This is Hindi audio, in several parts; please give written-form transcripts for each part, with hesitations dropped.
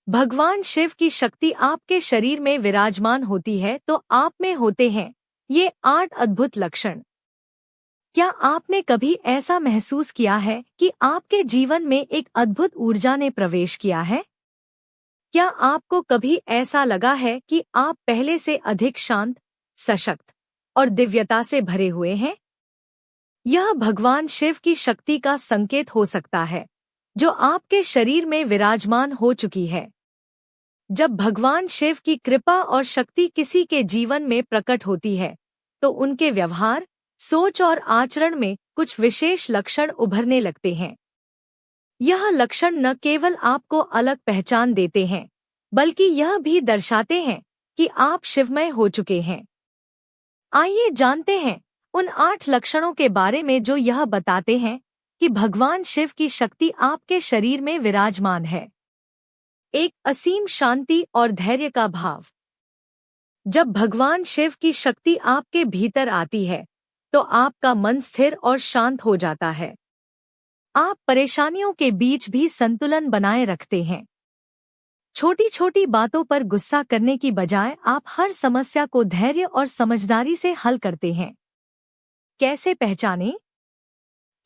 भगवान शिव की शक्ति आपके शरीर में विराजमान होती है तो आप में होते हैं ये 8 अद्भुत लक्षण। क्या आपने कभी ऐसा महसूस किया है कि आपके जीवन में एक अद्भुत ऊर्जा ने प्रवेश किया है? क्या आपको कभी ऐसा लगा है कि आप पहले से अधिक शांत, सशक्त और दिव्यता से भरे हुए हैं? यह भगवान शिव की शक्ति का संकेत हो सकता है, जो आपके शरीर में विराजमान हो चुकी है। जब भगवान शिव की कृपा और शक्ति किसी के जीवन में प्रकट होती है, तो उनके व्यवहार, सोच और आचरण में कुछ विशेष लक्षण उभरने लगते हैं। यह लक्षण न केवल आपको अलग पहचान देते हैं, बल्कि यह भी दर्शाते हैं कि आप शिवमय हो चुके हैं। आइए जानते हैं उन 8 लक्षणों के बारे में जो यह बताते हैं कि भगवान शिव की शक्ति आपके शरीर में विराजमान है। एक असीम शांति और धैर्य का भाव। जब भगवान शिव की शक्ति आपके भीतर आती है, तो आपका मन स्थिर और शांत हो जाता है। आप परेशानियों के बीच भी संतुलन बनाए रखते हैं। छोटी छोटी बातों पर गुस्सा करने की बजाय आप हर समस्या को धैर्य और समझदारी से हल करते हैं। कैसे पहचानें?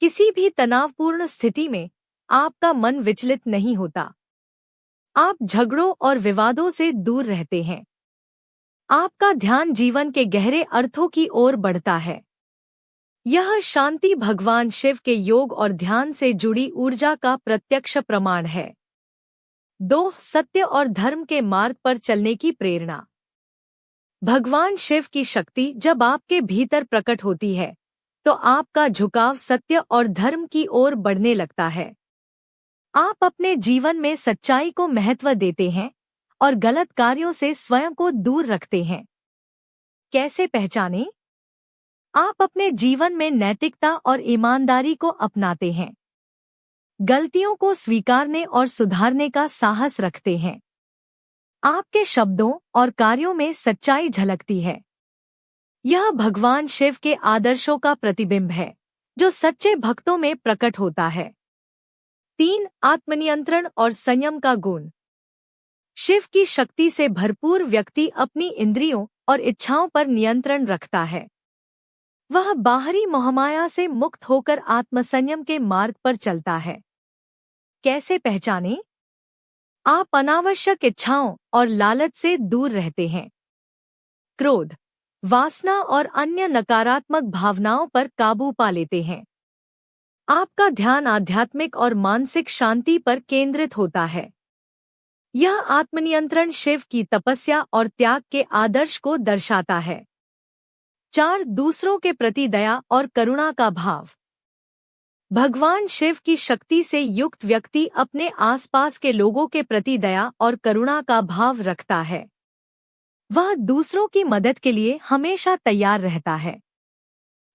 किसी भी तनावपूर्ण स्थिति में आपका मन विचलित नहीं होता। आप झगड़ों और विवादों से दूर रहते हैं। आपका ध्यान जीवन के गहरे अर्थों की ओर बढ़ता है। यह शांति भगवान शिव के योग और ध्यान से जुड़ी ऊर्जा का प्रत्यक्ष प्रमाण है। 2. सत्य और धर्म के मार्ग पर चलने की प्रेरणा। भगवान शिव की शक्ति जब आपके भीतर प्रकट होती है, तो आपका झुकाव सत्य और धर्म की ओर बढ़ने लगता है। आप अपने जीवन में सच्चाई को महत्व देते हैं और गलत कार्यों से स्वयं को दूर रखते हैं। कैसे पहचानें? आप अपने जीवन में नैतिकता और ईमानदारी को अपनाते हैं। गलतियों को स्वीकारने और सुधारने का साहस रखते हैं। आपके शब्दों और कार्यों में सच्चाई झलकती है। यह भगवान शिव के आदर्शों का प्रतिबिंब है, जो सच्चे भक्तों में प्रकट होता है। 3. आत्मनियंत्रण और संयम का गुण। शिव की शक्ति से भरपूर व्यक्ति अपनी इंद्रियों और इच्छाओं पर नियंत्रण रखता है। वह बाहरी मोहमाया से मुक्त होकर आत्मसंयम के मार्ग पर चलता है। कैसे पहचानें? आप अनावश्यक इच्छाओं और लालच से दूर रहते हैं। क्रोध, वासना और अन्य नकारात्मक भावनाओं पर काबू पा लेते हैं। आपका ध्यान आध्यात्मिक और मानसिक शांति पर केंद्रित होता है। यह आत्मनियंत्रण शिव की तपस्या और त्याग के आदर्श को दर्शाता है। 4. दूसरों के प्रति दया और करुणा का भाव। भगवान शिव की शक्ति से युक्त व्यक्ति अपने आसपास के लोगों के प्रति दया और करुणा का भाव रखता है। वह दूसरों की मदद के लिए हमेशा तैयार रहता है।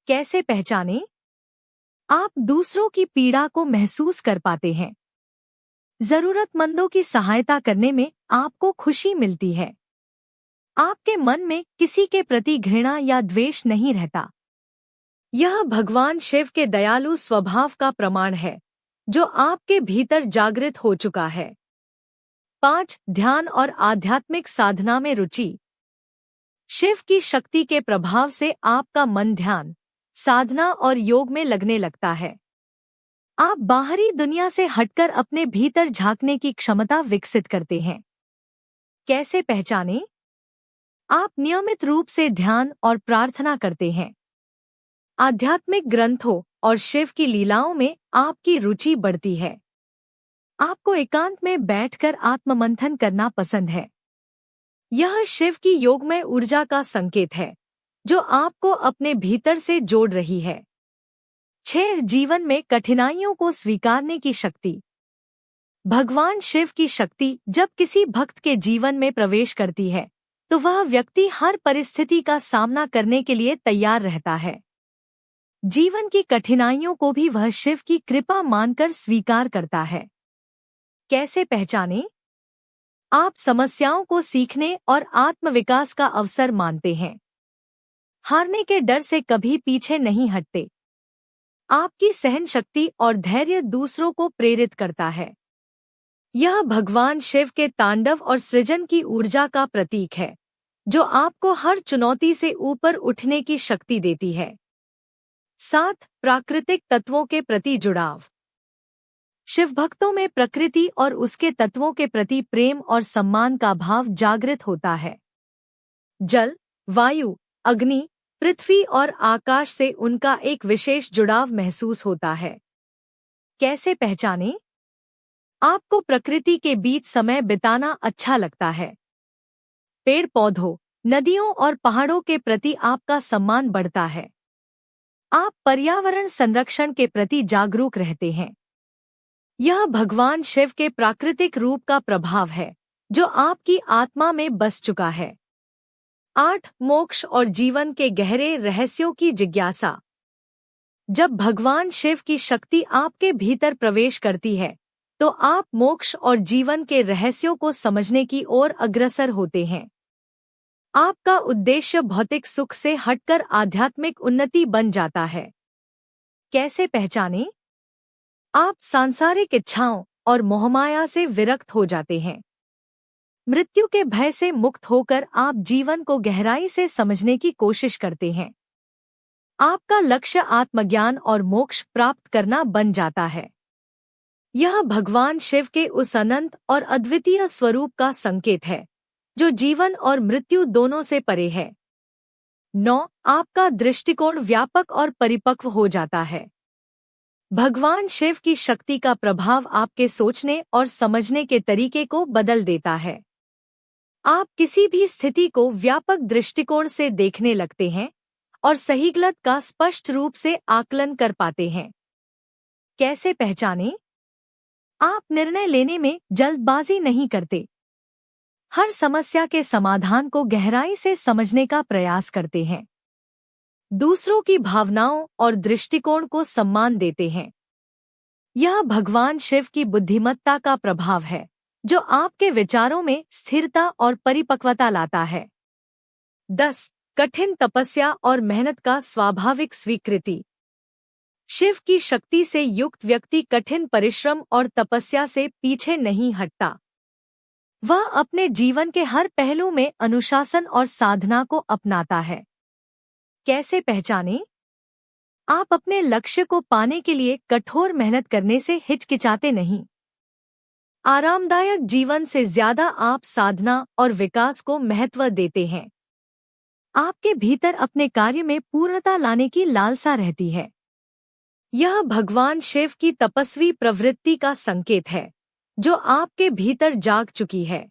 कैसे पहचानें? आप दूसरों की पीड़ा को महसूस कर पाते हैं। जरूरतमंदों की सहायता करने में आपको खुशी मिलती है। आपके मन में किसी के प्रति घृणा या द्वेष नहीं रहता। यह भगवान शिव के दयालु स्वभाव का प्रमाण है, जो आपके भीतर जागृत हो चुका है। 5. ध्यान और आध्यात्मिक साधना में रुचि। शिव की शक्ति के प्रभाव से आपका मन ध्यान, साधना और योग में लगने लगता है। आप बाहरी दुनिया से हटकर अपने भीतर झांकने की क्षमता विकसित करते हैं। कैसे पहचानें? आप नियमित रूप से ध्यान और प्रार्थना करते हैं। आध्यात्मिक ग्रंथों और शिव की लीलाओं में आपकी रुचि बढ़ती है। आपको एकांत में बैठकर आत्ममंथन करना पसंद है। यह शिव की योगमय ऊर्जा का संकेत है, जो आपको अपने भीतर से जोड़ रही है। 6. जीवन में कठिनाइयों को स्वीकारने की शक्ति। भगवान शिव की शक्ति जब किसी भक्त के जीवन में प्रवेश करती है, तो वह व्यक्ति हर परिस्थिति का सामना करने के लिए तैयार रहता है। जीवन की कठिनाइयों को भी वह शिव की कृपा मानकर स्वीकार करता है। कैसे पहचानें? आप समस्याओं को सीखने और आत्मविकास का अवसर मानते हैं। हारने के डर से कभी पीछे नहीं हटते। आपकी सहन शक्ति और धैर्य दूसरों को प्रेरित करता है। यह भगवान शिव के तांडव और सृजन की ऊर्जा का प्रतीक है, जो आपको हर चुनौती से ऊपर उठने की शक्ति देती है। 7. प्राकृतिक तत्वों के प्रति जुड़ाव। शिव भक्तों में प्रकृति और उसके तत्वों के प्रति प्रेम और सम्मान का भाव जागृत होता है। जल, वायु, अग्नि, पृथ्वी और आकाश से उनका एक विशेष जुड़ाव महसूस होता है। कैसे पहचानें? आपको प्रकृति के बीच समय बिताना अच्छा लगता है। पेड़ पौधों, नदियों और पहाड़ों के प्रति आपका सम्मान बढ़ता है। आप पर्यावरण संरक्षण के प्रति जागरूक रहते हैं। यह भगवान शिव के प्राकृतिक रूप का प्रभाव है, जो आपकी आत्मा में बस चुका है। 8. मोक्ष और जीवन के गहरे रहस्यों की जिज्ञासा। जब भगवान शिव की शक्ति आपके भीतर प्रवेश करती है, तो आप मोक्ष और जीवन के रहस्यों को समझने की ओर अग्रसर होते हैं। आपका उद्देश्य भौतिक सुख से हटकर आध्यात्मिक उन्नति बन जाता है। कैसे पहचानें? आप सांसारिक इच्छाओं और मोहमाया से विरक्त हो जाते हैं। मृत्यु के भय से मुक्त होकर आप जीवन को गहराई से समझने की कोशिश करते हैं। आपका लक्ष्य आत्मज्ञान और मोक्ष प्राप्त करना बन जाता है। यह भगवान शिव के उस अनंत और अद्वितीय स्वरूप का संकेत है, जो जीवन और मृत्यु दोनों से परे है। 9. आपका दृष्टिकोण व्यापक और परिपक्व हो जाता है। भगवान शिव की शक्ति का प्रभाव आपके सोचने और समझने के तरीके को बदल देता है। आप किसी भी स्थिति को व्यापक दृष्टिकोण से देखने लगते हैं और सही गलत का स्पष्ट रूप से आकलन कर पाते हैं। कैसे पहचानें? आप निर्णय लेने में जल्दबाजी नहीं करते। हर समस्या के समाधान को गहराई से समझने का प्रयास करते हैं। दूसरों की भावनाओं और दृष्टिकोण को सम्मान देते हैं। यह भगवान शिव की बुद्धिमत्ता का प्रभाव है, जो आपके विचारों में स्थिरता और परिपक्वता लाता है। 10. कठिन तपस्या और मेहनत का स्वाभाविक स्वीकृति। शिव की शक्ति से युक्त व्यक्ति कठिन परिश्रम और तपस्या से पीछे नहीं हटता। वह अपने जीवन के हर पहलू में अनुशासन और साधना को अपनाता है। कैसे पहचानें? आप अपने लक्ष्य को पाने के लिए कठोर मेहनत करने से हिचकिचाते नहीं। आरामदायक जीवन से ज्यादा आप साधना और विकास को महत्व देते हैं। आपके भीतर अपने कार्य में पूर्णता लाने की लालसा रहती है। यह भगवान शिव की तपस्वी प्रवृत्ति का संकेत है, जो आपके भीतर जाग चुकी है।